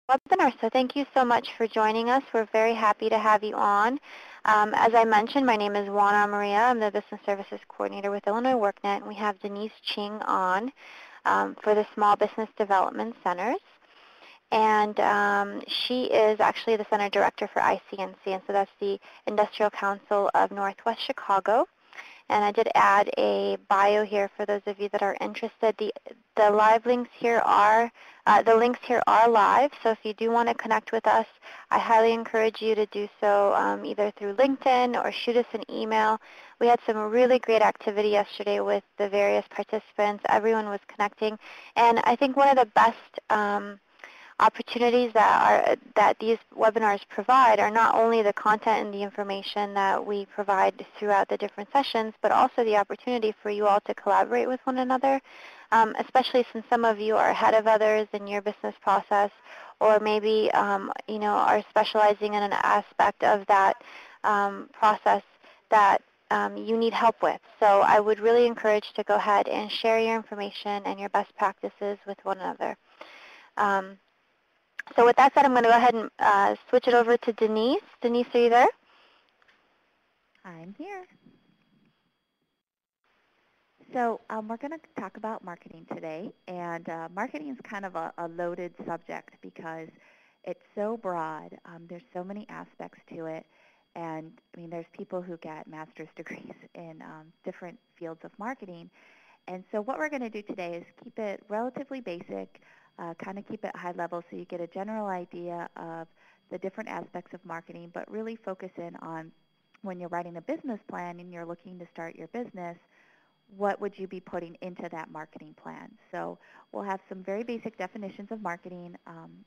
webinar. So thank you so much for joining us. We're very happy to have you on. As I mentioned, my name is Juana Maria. I'm the Business Services Coordinator with Illinois WorkNet, and we have Denise Ching on for the Small Business Development Centers. And she is actually the Center Director for ICNC, and so that's the Industrial Council of Northwest Chicago. And I did add a bio here for those of you that are interested. The live links here are, the links here are live, so if you do want to connect with us, I highly encourage you to do so either through LinkedIn or shoot us an email. We had some really great activity yesterday with the various participants. Everyone was connecting, and I think one of the best opportunities that these webinars provide are not only the content and the information that we provide throughout the different sessions, but also the opportunity for you all to collaborate with one another, especially since some of you are ahead of others in your business process, or maybe are specializing in an aspect of that process that you need help with. So I would really encourage to go ahead and share your information and your best practices with one another. So with that said, I'm going to go ahead and switch it over to Denise. Denise, are you there? I'm here. So we're going to talk about marketing today, and marketing is kind of a loaded subject because it's so broad. There's so many aspects to it, and I mean, there's people who get master's degrees in different fields of marketing, and so what we're going to do today is keep it relatively basic, kind of keep it high level so you get a general idea of the different aspects of marketing, but really focus in on when you're writing a business plan and you're looking to start your business, what would you be putting into that marketing plan? So we'll have some very basic definitions of marketing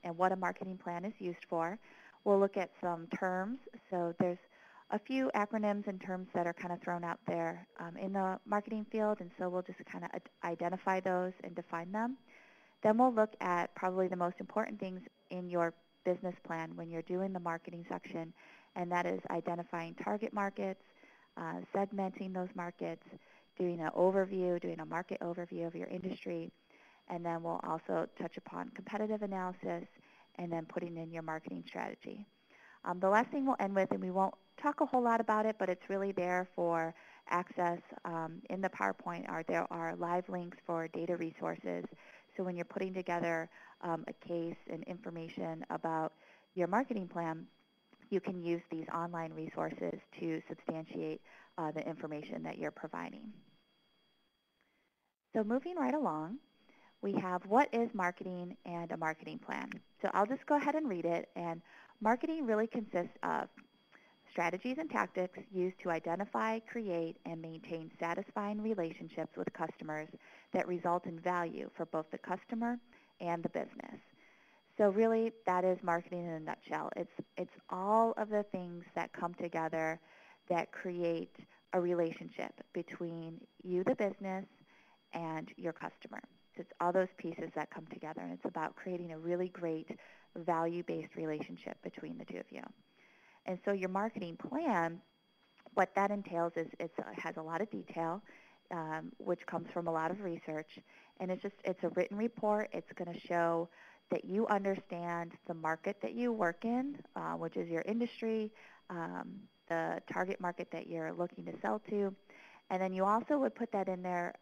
and what a marketing plan is used for. We'll look at some terms. So there's a few acronyms and terms that are kind of thrown out there in the marketing field, and so we'll just kind of identify those and define them. Then we'll look at probably the most important things in your business plan when you're doing the marketing section, and that is identifying target markets, segmenting those markets, doing an overview, doing a market overview of your industry, and then we'll also touch upon competitive analysis and then putting in your marketing strategy. The last thing we'll end with, and we won't talk a whole lot about it, but it's really there for access in the PowerPoint, there are live links for data resources. So when you're putting together a case and information about your marketing plan, you can use these online resources to substantiate the information that you're providing. So moving right along, we have what is marketing and a marketing plan. So I'll just go ahead and read it. And marketing really consists of strategies and tactics used to identify, create, and maintain satisfying relationships with customers that result in value for both the customer and the business. So really, that is marketing in a nutshell. It's all of the things that come together that create a relationship between you, the business, and your customer. So it's all those pieces that come together, and it's about creating a really great value-based relationship between the two of you. And so your marketing plan, what that entails is it has a lot of detail, which comes from a lot of research, and it's a written report. It's going to show that you understand the market that you work in, which is your industry, the target market that you're looking to sell to. And then you also would put that in there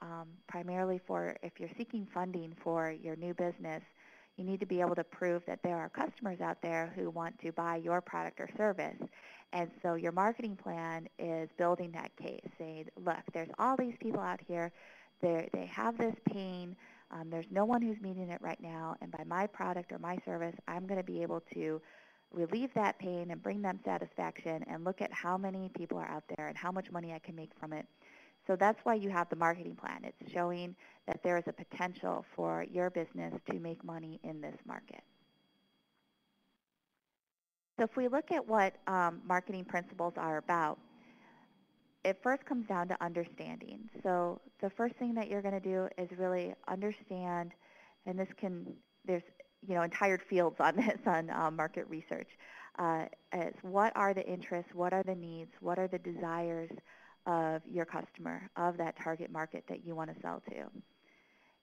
primarily for if you're seeking funding for your new business, you need to be able to prove that there are customers out there who want to buy your product or service. And so your marketing plan is building that case, saying, look, there's all these people out here. They have this pain. There's no one who's meeting it right now. And by my product or my service, I'm going to be able to relieve that pain and bring them satisfaction, and look at how many people are out there and how much money I can make from it. So that's why you have the marketing plan. It's showing that there is a potential for your business to make money in this market. So if we look at what marketing principles are about, it first comes down to understanding. So the first thing that you're going to do is really understand, and there's entire fields on this on market research. Is what are the interests, what are the needs, what are the desires of your customer, of that target market that you want to sell to.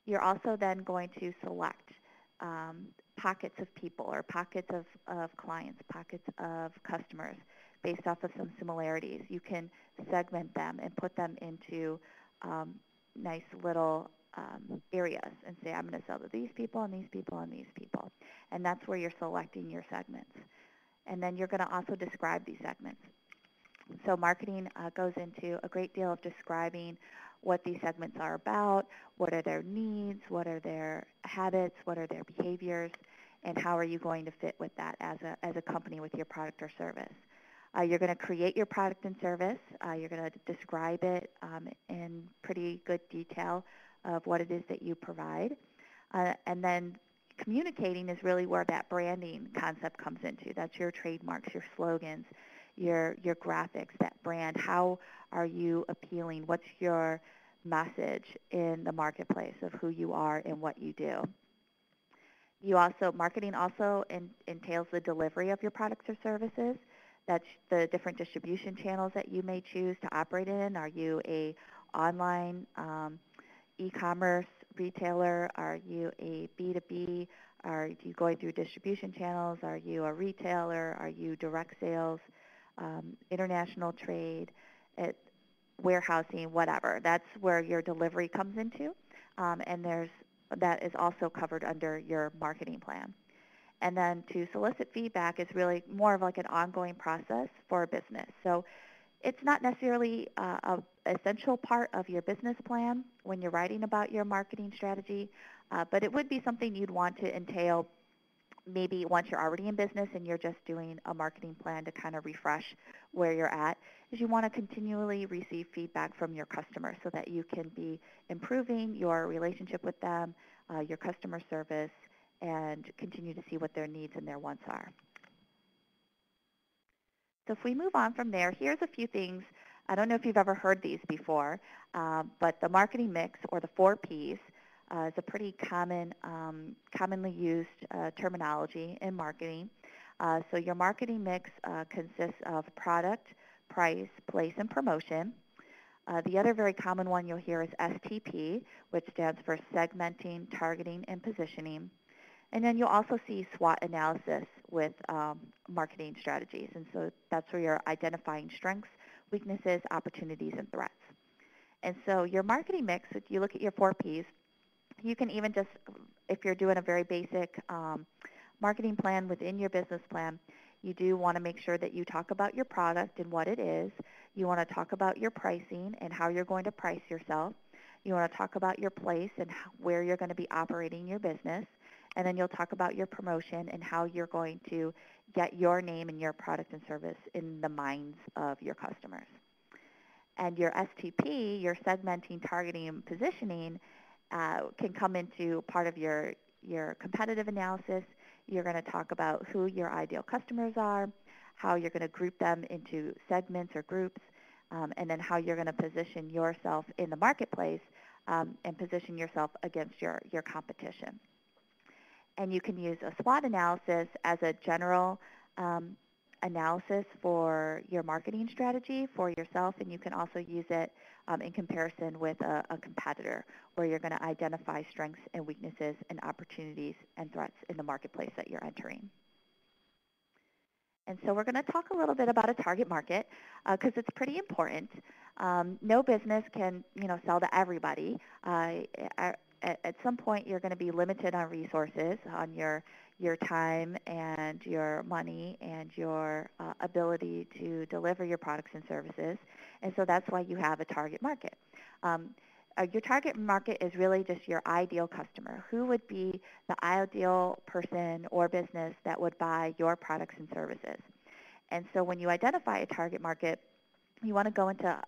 You're also then going to select pockets of people or pockets of clients, pockets of customers based off of some similarities. You can segment them and put them into nice little areas and say, I'm going to sell to these people and these people and these people. And that's where you're selecting your segments. And then you're going to also describe these segments. So marketing goes into a great deal of describing what these segments are about, what are their needs, what are their habits, what are their behaviors, and how are you going to fit with that as a company with your product or service. You're going to create your product and service. You're going to describe it in pretty good detail of what it is that you provide. And then communicating is really where that branding concept comes into. That's your trademarks, your slogans, your graphics, that brand. How are you appealing? What's your message in the marketplace of who you are and what you do? Marketing also entails the delivery of your products or services. That's the different distribution channels that you may choose to operate in. Are you a online e-commerce retailer? Are you a B2B? Are you going through distribution channels? Are you a retailer? Are you direct sales, international trade, warehousing, whatever? That's where your delivery comes into, and that is also covered under your marketing plan. And then to solicit feedback is really more of like an ongoing process for a business. So it's not necessarily an essential part of your business plan when you're writing about your marketing strategy, but it would be something you'd want to entail maybe once you're already in business and you're just doing a marketing plan to kind of refresh where you're at, is you want to continually receive feedback from your customers so that you can be improving your relationship with them, your customer service, and continue to see what their needs and their wants are. So if we move on from there, here's a few things. I don't know if you've ever heard these before, but the marketing mix, or the 4 Ps, is a pretty commonly used terminology in marketing. So your marketing mix consists of product, price, place, and promotion. The other very common one you'll hear is STP, which stands for segmenting, targeting, and positioning. And then you'll also see SWOT analysis with marketing strategies. And so that's where you're identifying strengths, weaknesses, opportunities, and threats. And so your marketing mix, if you look at your 4 Ps, you can even just, if you're doing a very basic marketing plan within your business plan, you do want to make sure that you talk about your product and what it is. You want to talk about your pricing and how you're going to price yourself. You want to talk about your place and where you're going to be operating your business. And then you'll talk about your promotion and how you're going to get your name and your product and service in the minds of your customers. And your STP, your segmenting, targeting, and positioning, can come into part of your competitive analysis. You're going to talk about who your ideal customers are, how you're going to group them into segments or groups, and then how you're going to position yourself in the marketplace and position yourself against your competition. And you can use a SWOT analysis as a general analysis for your marketing strategy for yourself, and you can also use it in comparison with a competitor, where you're going to identify strengths and weaknesses and opportunities and threats in the marketplace that you're entering. And so we're going to talk a little bit about a target market because it's pretty important. No business can, sell to everybody. At some point, you're going to be limited on resources, on your time and your money and your ability to deliver your products and services. And so that's why you have a target market. Your target market is really just your ideal customer. Who would be the ideal person or business that would buy your products and services? And so when you identify a target market, you want to go into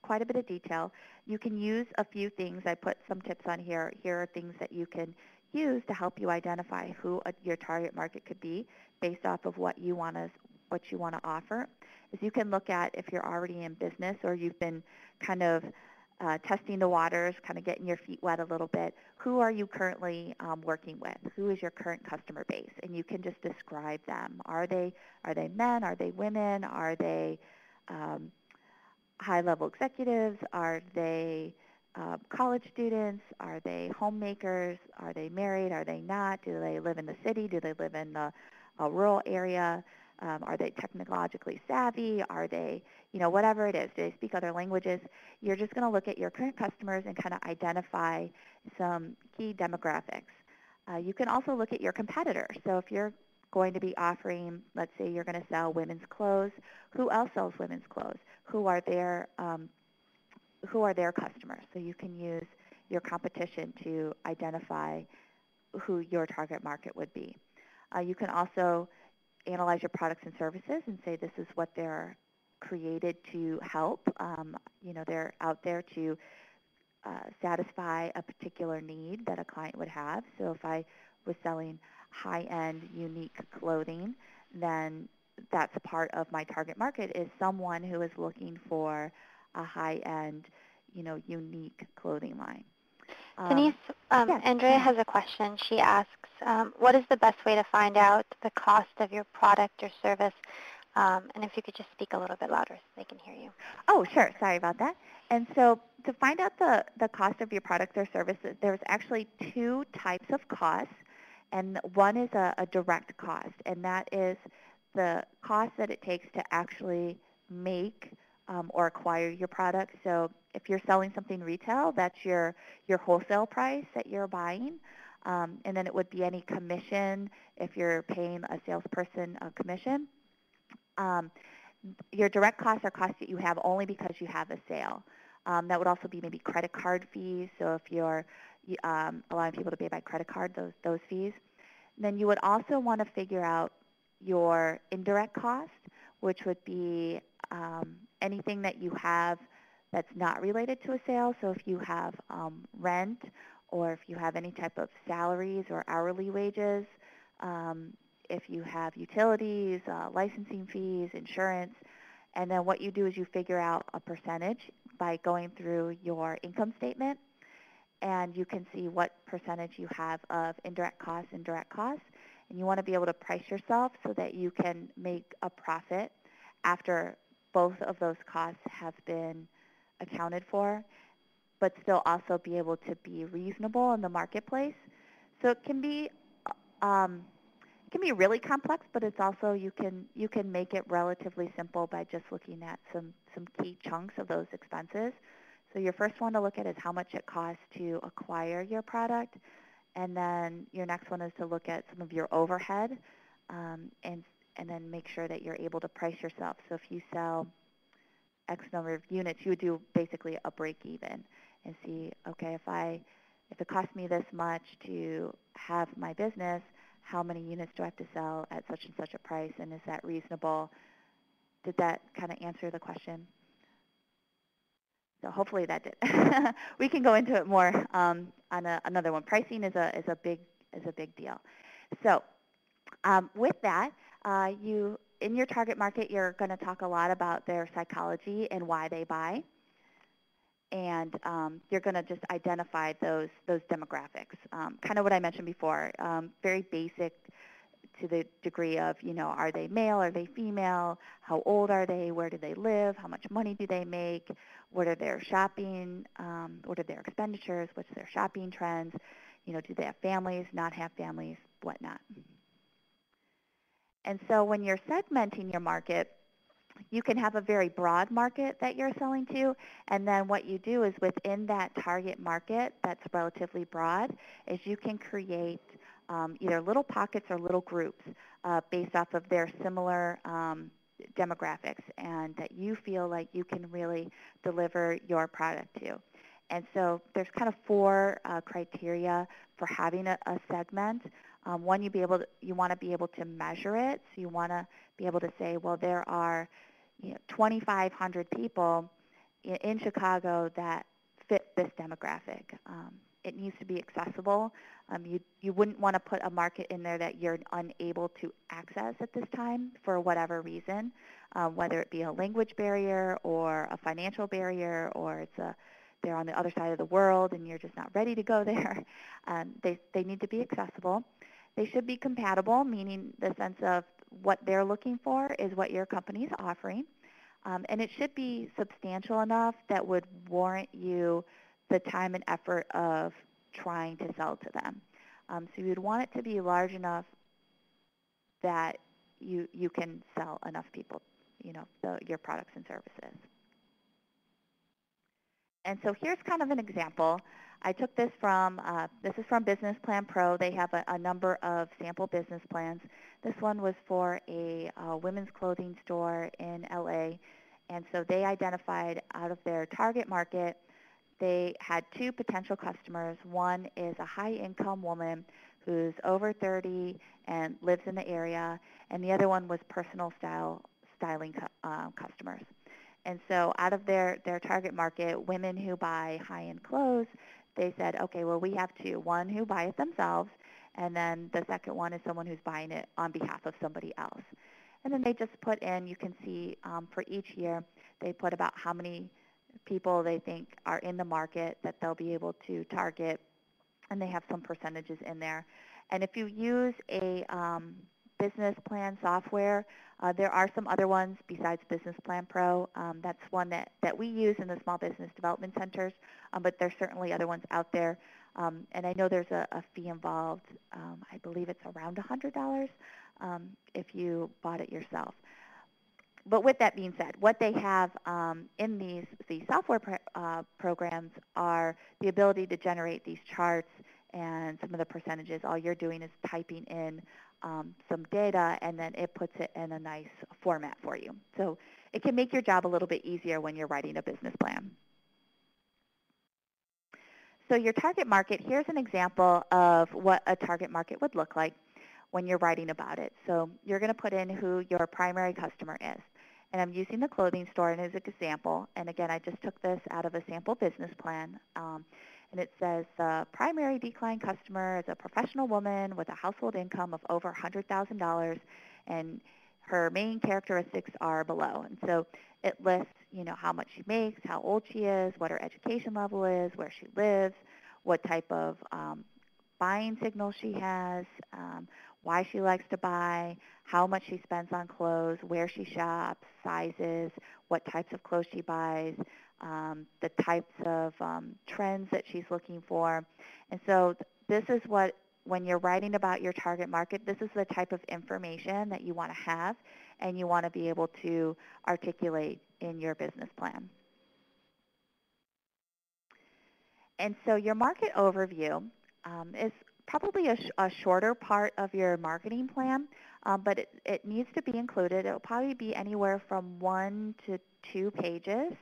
quite a bit of detail. You can use a few things. I put some tips on here. Here are things that you can use to help you identify who your target market could be based off of what you want to offer. Is you can look at, if you're already in business or you've been kind of testing the waters, kind of getting your feet wet a little bit, who are you currently working with? Who is your current customer base? And you can just describe them. Are they men? Are they women? Are they high-level executives? Are they college students? Are they homemakers? Are they married? Are they not? Do they live in the city? Do they live in a rural area? Are they technologically savvy? Are they, whatever it is, do they speak other languages? You're just going to look at your current customers and kind of identify some key demographics. You can also look at your competitors. So if you're going to be offering, let's say you're going to sell women's clothes, who else sells women's clothes? Who are their customers? So you can use your competition to identify who your target market would be. You can also analyze your products and services and say this is what they're created to help. They're out there to satisfy a particular need that a client would have. So if I was selling high-end, unique clothing, then that's part of my target market is someone who is looking for a high-end, unique clothing line. Denise, yes. Andrea has a question. She asks, what is the best way to find out the cost of your product or service? And if you could just speak a little bit louder so they can hear you. Oh, sure. Sorry about that. And so to find out the cost of your product or service, there's actually two types of costs. And one is a direct cost, and that is the cost that it takes to actually make or acquire your product. So if you're selling something retail, that's your wholesale price that you're buying. And then it would be any commission if you're paying a salesperson a commission. Your direct costs are costs that you have only because you have a sale. That would also be maybe credit card fees. So if you're allowing people to pay by credit card, those fees. Then you would also want to figure out your indirect cost, which would be anything that you have that's not related to a sale. So if you have rent or if you have any type of salaries or hourly wages, if you have utilities, licensing fees, insurance, and then what you do is you figure out a percentage by going through your income statement, and you can see what percentage you have of indirect costs, and you want to be able to price yourself so that you can make a profit after both of those costs have been accounted for, but still also be able to be reasonable in the marketplace. So it can be really complex, but it's also you can make it relatively simple by just looking at some key chunks of those expenses. So your first one to look at is how much it costs to acquire your product, and then your next one is to look at some of your overhead, and then make sure that you're able to price yourself. So if you sell X number of units, you would do basically a break even and see, okay, if it costs me this much to have my business, how many units do I have to sell at such and such a price, and is that reasonable? Did that kind of answer the question? So hopefully that did. We can go into it more on another one. Pricing is a big deal. So with that, in your target market, you're going to talk a lot about their psychology and why they buy, and you're going to just identify those demographics. Kind of what I mentioned before, very basic to the degree of, are they male, are they female, how old are they, where do they live, how much money do they make, what are their shopping, what are their expenditures, what's their shopping trends, do they have families, not have families, whatnot. And so when you're segmenting your market, you can have a very broad market that you're selling to, and then what you do is within that target market that's relatively broad is you can create either little pockets or little groups based off of their similar demographics and that you feel like you can really deliver your product to. And so there's kind of four criteria for having a segment. One, you want to be able to measure it. So you want to be able to say, well, there are 2,500 people in Chicago that fit this demographic. It needs to be accessible. You wouldn't want to put a market in there that you're unable to access at this time for whatever reason, whether it be a language barrier or a financial barrier, or they're on the other side of the world and you're just not ready to go there. They need to be accessible. They should be compatible, meaning the sense of what they're looking for is what your company is offering. And it should be substantial enough that would warrant you the time and effort of trying to sell to them. So you'd want it to be large enough that you can sell enough people, your products and services. And so here's kind of an example. I took this is from Business Plan Pro. They have a number of sample business plans. This one was for a women's clothing store in LA. And so they identified out of their target market, they had two potential customers. One is a high-income woman who's over 30 and lives in the area, and the other one was personal styling customers. And so out of their target market, women who buy high-end clothes, they said, okay, well, we have two. One who buy it themselves, and then the second one is someone who's buying it on behalf of somebody else. And then they just put in, you can see for each year, they put about how many people they think are in the market that they'll be able to target, and they have some percentages in there. And if you use a business plan software, there are some other ones besides Business Plan Pro. That's one that we use in the small business development centers, but there's certainly other ones out there. And I know there's a fee involved. I believe it's around $100 if you bought it yourself. But with that being said, what they have in these software programs are the ability to generate these charts and some of the percentages. All you're doing is typing in some data, and then it puts it in a nice format for you. So it can make your job a little bit easier when you're writing a business plan. So your target market, here's an example of what a target market would look like when you're writing about it. So you're going to put in who your primary customer is. And I'm using the clothing store as an example. And again, I just took this out of a sample business plan. And it says the primary decline customer is a professional woman with a household income of over $100,000, and her main characteristics are below. And so it lists, how much she makes, how old she is, what her education level is, where she lives, what type of buying signal she has, why she likes to buy, how much she spends on clothes, where she shops, sizes, what types of clothes she buys, the types of trends that she's looking for. And so this is what, when you're writing about your target market, this is the type of information that you want to have and you want to be able to articulate in your business plan. And so your market overview is probably a shorter part of your marketing plan, but it needs to be included. It will probably be anywhere from 1 to 2 pages.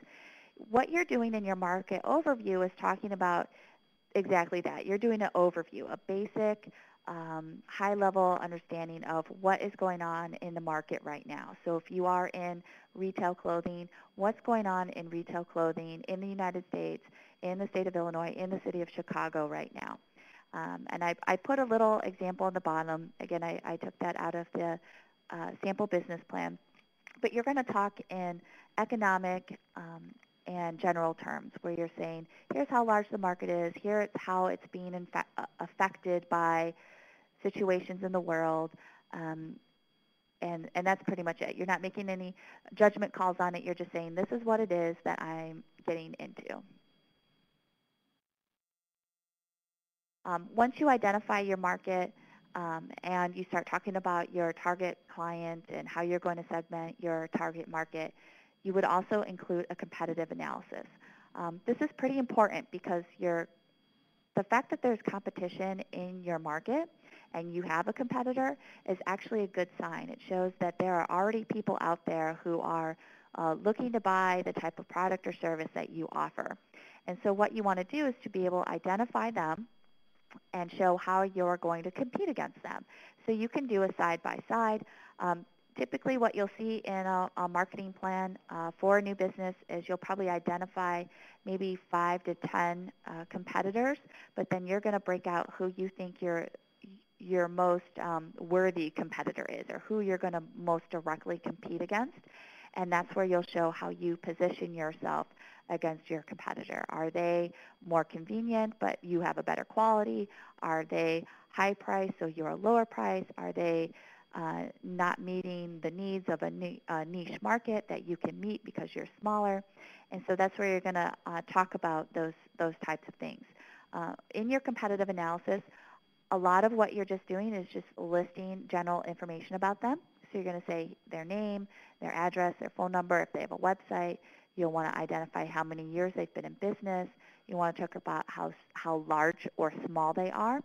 What you're doing in your market overview is talking about exactly that. You're doing an overview, a basic, high-level understanding of what is going on in the market right now. So if you are in retail clothing, what's going on in retail clothing in the United States, in the state of Illinois, in the city of Chicago right now. And I put a little example on the bottom. Again, I took that out of the sample business plan. But you're going to talk in economic and general terms, where you're saying, here's how large the market is, here's how it's being affected by situations in the world, and that's pretty much it. You're not making any judgment calls on it. You're just saying, this is what it is that I'm getting into. Once you identify your market and you start talking about your target client and how you're going to segment your target market, you would also include a competitive analysis. This is pretty important because the fact that there's competition in your market and you have a competitor is actually a good sign. It shows that there are already people out there who are looking to buy the type of product or service that you offer. And so what you want to do is to be able to identify them and show how you're going to compete against them. So you can do a side-by-side. Typically what you'll see in a marketing plan for a new business is you'll probably identify maybe 5 to 10 competitors, but then you're going to break out who you think your most worthy competitor is, or who you're going to most directly compete against. And that's where you'll show how you position yourself against your competitor. Are they more convenient, but you have a better quality? Are they high price, so you're a lower price? Are they not meeting the needs of a niche market that you can meet because you're smaller. And so that's where you're going to talk about those types of things. In your competitive analysis, a lot of what you're just doing is just listing general information about them. So you're going to say their name, their address, their phone number, if they have a website. You'll want to identify how many years they've been in business. You want to talk about how large or small they are.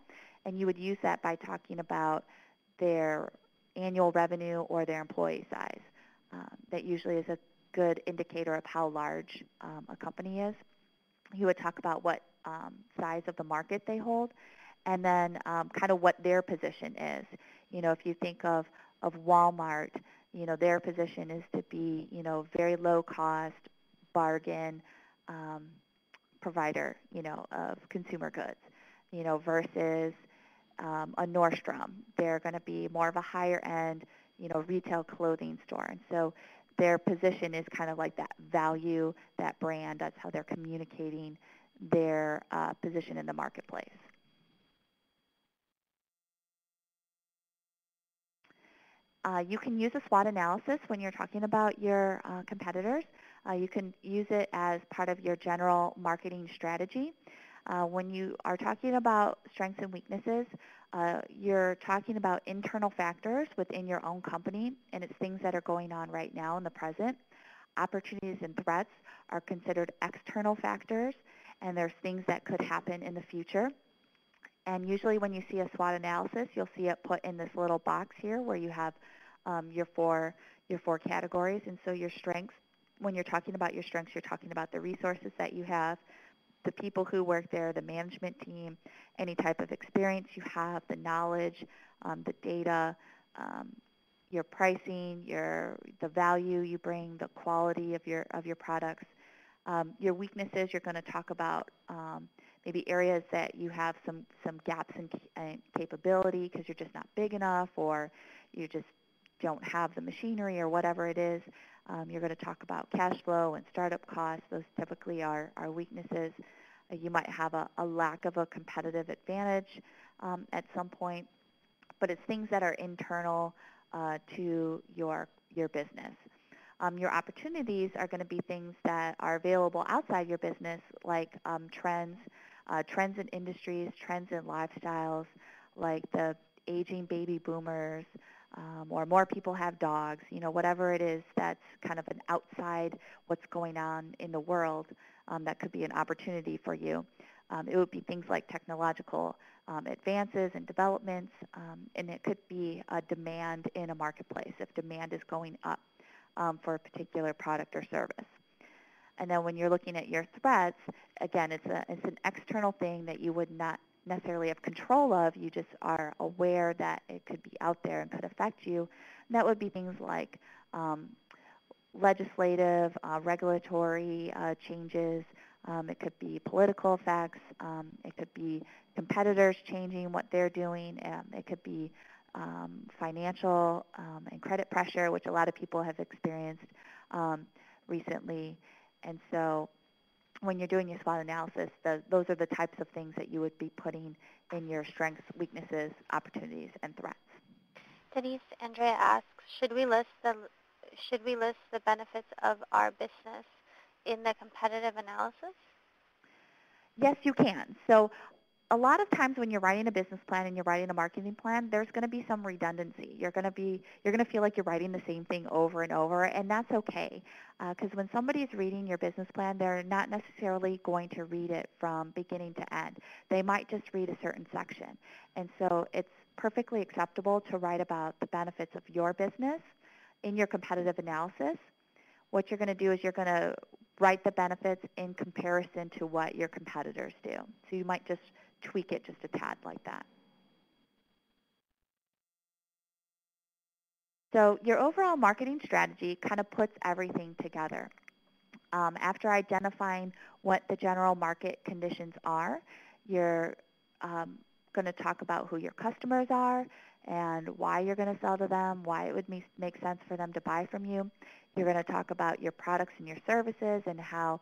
And you would use that by talking about their annual revenue or their employee size. That usually is a good indicator of how large a company is. You would talk about what size of the market they hold, and then kind of what their position is. If you think of Walmart, their position is to be, very low cost bargain provider, of consumer goods, versus a Nordstrom. They're going to be more of a higher end, retail clothing store. And so their position is kind of like that value, that brand. That's how they're communicating their position in the marketplace. You can use a SWOT analysis when you're talking about your competitors. You can use it as part of your general marketing strategy. When you are talking about strengths and weaknesses, you're talking about internal factors within your own company, and it's things that are going on right now in the present. Opportunities and threats are considered external factors, and there's things that could happen in the future. And usually when you see a SWOT analysis, you'll see it put in this little box here where you have your four categories. And so your strengths, when you're talking about your strengths, you're talking about the resources that you have, the people who work there, the management team, any type of experience you have, the knowledge, the data, your pricing, the value you bring, the quality of your products. Your weaknesses, you're going to talk about maybe areas that you have some gaps in capability because you're just not big enough, or you just don't have the machinery, or whatever it is. You're going to talk about cash flow and startup costs. Those typically are weaknesses. You might have a lack of a competitive advantage at some point, but it's things that are internal to your business. Your opportunities are going to be things that are available outside your business, like trends in industries, trends in lifestyles, like the aging baby boomers, or more people have dogs, whatever it is that's kind of an outside what's going on in the world, that could be an opportunity for you. It would be things like technological advances and developments, and it could be a demand in a marketplace if demand is going up for a particular product or service. And then when you're looking at your threats, again, it's an external thing that you would not necessarily have control of. You just are aware that it could be out there and could affect you. And that would be things like legislative, regulatory changes. It could be political effects. It could be competitors changing what they're doing. It could be financial and credit pressure, which a lot of people have experienced recently. And so when you're doing your SWOT analysis, those are the types of things that you would be putting in your strengths, weaknesses, opportunities, and threats. Denise, Andrea asks, should we list the benefits of our business in the competitive analysis? Yes, you can. So a lot of times when you're writing a business plan and you're writing a marketing plan, there's going to be some redundancy. You're going to feel like you're writing the same thing over and over, and that's okay. Because when somebody's reading your business plan, they're not necessarily going to read it from beginning to end. They might just read a certain section. And so it's perfectly acceptable to write about the benefits of your business in your competitive analysis. What you're going to do is you're going to write the benefits in comparison to what your competitors do. So you might just tweak it just a tad like that. So your overall marketing strategy kind of puts everything together. After identifying what the general market conditions are, you're going to talk about who your customers are and why you're going to sell to them, why it would make sense for them to buy from you. You're going to talk about your products and your services and how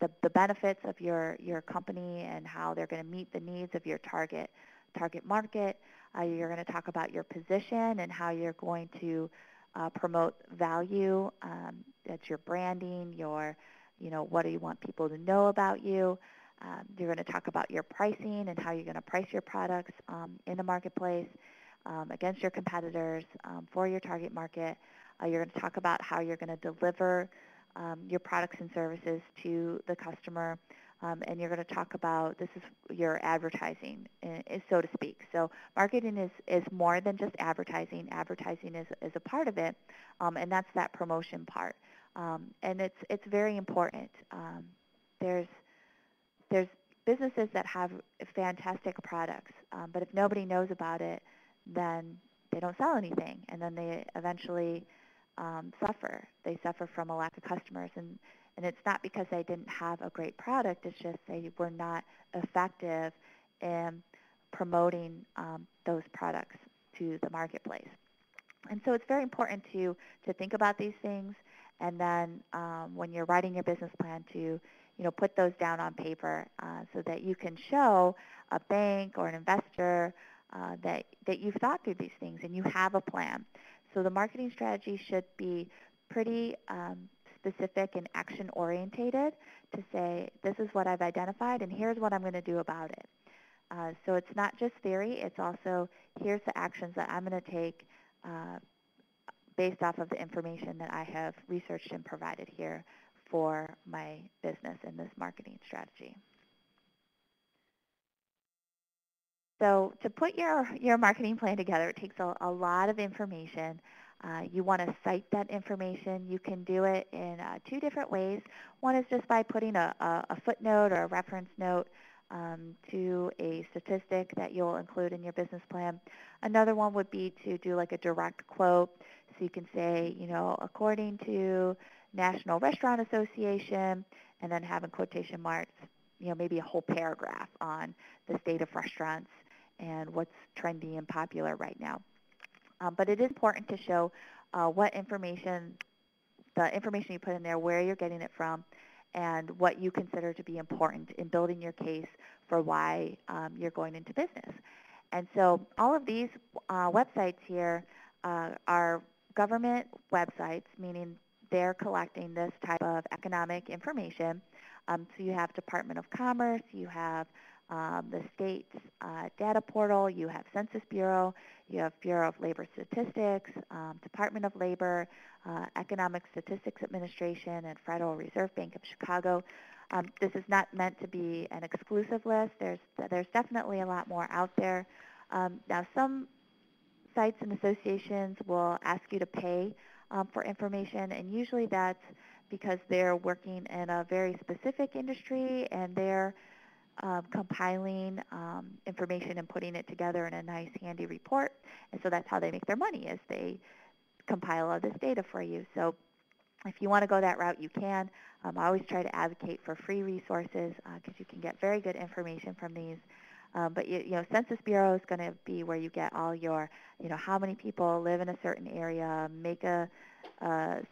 the benefits of your company and how they're going to meet the needs of your target market. You're going to talk about your position and how you're going to promote value. That's your branding, what do you want people to know about you. You're going to talk about your pricing and how you're going to price your products in the marketplace against your competitors for your target market. You're going to talk about how you're going to deliver your products and services to the customer. And you're going to talk about, this is your advertising, so to speak. So marketing is more than just advertising. Advertising is a part of it, and that's that promotion part. And it's very important. There's businesses that have fantastic products, but if nobody knows about it, then they don't sell anything, and then they eventually suffer. They suffer from a lack of customers, and it's not because they didn't have a great product. It's just they were not effective in promoting those products to the marketplace. And so it's very important to think about these things, and then when you're writing your business plan to put those down on paper so that you can show a bank or an investor that you've thought through these things and you have a plan. So the marketing strategy should be pretty specific and action-orientated to say, this is what I've identified and here's what I'm going to do about it. So it's not just theory, it's also, here's the actions that I'm going to take based off of the information that I have researched and provided here for my business and this marketing strategy. So to put your marketing plan together, it takes a lot of information. You want to cite that information. You can do it in two different ways. One is just by putting a footnote or a reference note to a statistic that you'll include in your business plan. Another one would be to do like a direct quote. So you can say, according to National Restaurant Association, and then have in quotation marks, maybe a whole paragraph on the state of restaurants and what's trendy and popular right now. But it is important to show the information you put in there, where you're getting it from, and what you consider to be important in building your case for why you're going into business. And so all of these websites here are government websites, meaning they're collecting this type of economic information. So you have Department of Commerce, you have the state's data portal, you have Census Bureau, you have Bureau of Labor Statistics, Department of Labor, Economic Statistics Administration, and Federal Reserve Bank of Chicago. This is not meant to be an exclusive list. There's definitely a lot more out there. Now, some sites and associations will ask you to pay for information, and usually that's because they're working in a very specific industry and they're compiling information and putting it together in a nice, handy report. And so that's how they make their money, is they compile all this data for you. So if you want to go that route, you can. I always try to advocate for free resources because you can get very good information from these. But Census Bureau is going to be where you get all your, how many people live in a certain area,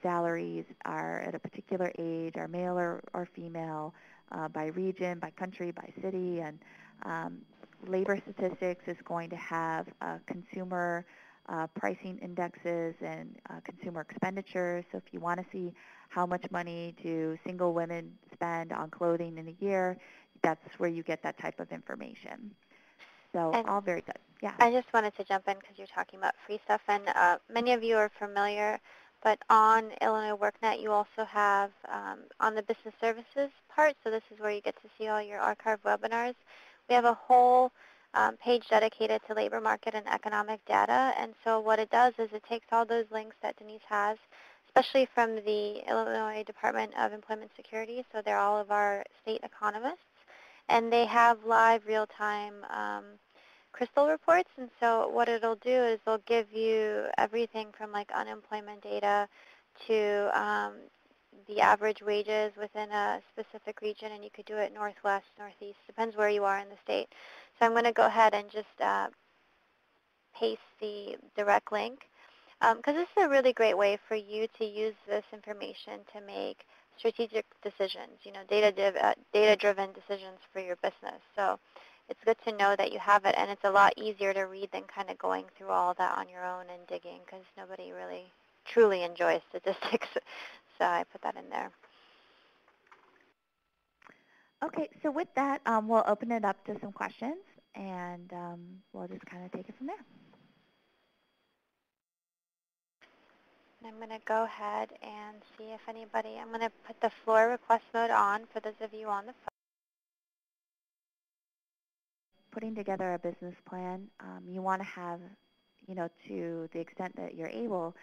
salaries are at a particular age, are male or female, by region, by country, by city, and labor statistics is going to have consumer pricing indexes and consumer expenditures. So if you want to see how much money do single women spend on clothing in a year, that's where you get that type of information. So all very good. Yeah. I just wanted to jump in because you're talking about free stuff, and many of you are familiar, but on Illinois WorkNet you also have on the business services part, so this is where you get to see all your archived webinars. We have a whole page dedicated to labor market and economic data, and so what it does is it takes all those links that Denise has, especially from the Illinois Department of Employment Security, so they're all of our state economists, and they have live real-time crystal reports. And so what it'll do is they'll give you everything from like unemployment data to the average wages within a specific region, and you could do it northwest, northeast, depends where you are in the state. So I'm going to go ahead and just paste the direct link because this is a really great way for you to use this information to make strategic decisions, data-driven decisions for your business. So it's good to know that you have it, and it's a lot easier to read than kind of going through all that on your own and digging, because nobody really truly enjoys statistics. So I put that in there. Okay, so with that, we'll open it up to some questions, and we'll just kind of take it from there. I'm going to go ahead and see if anybody, I'm going to put the floor request mode on for those of you on the phone. Putting together a business plan, you want to have, to the extent that you're able,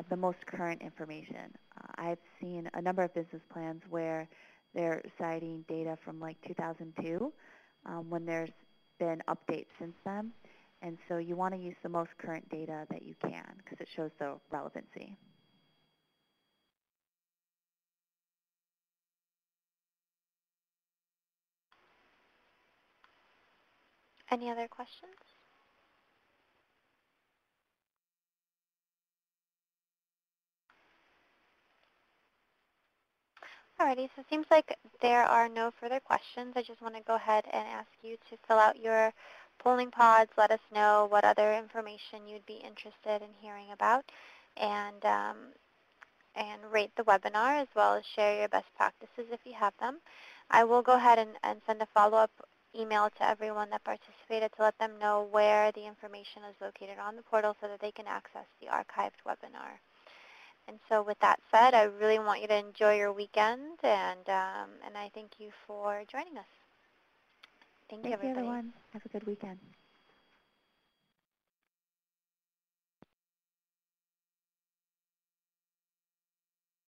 the most current information. I've seen a number of business plans where they're citing data from like 2002 when there's been updates since then. And so you want to use the most current data that you can because it shows the relevancy. Any other questions? Alrighty, so it seems like there are no further questions. I just want to go ahead and ask you to fill out your polling pods, let us know what other information you'd be interested in hearing about, and rate the webinar, as well as share your best practices if you have them. I will go ahead and send a follow-up email to everyone that participated to let them know where the information is located on the portal so that they can access the archived webinar. And so with that said, I really want you to enjoy your weekend, and I thank you for joining us. Thank you, Thank you, everybody. everyone. Have a good weekend.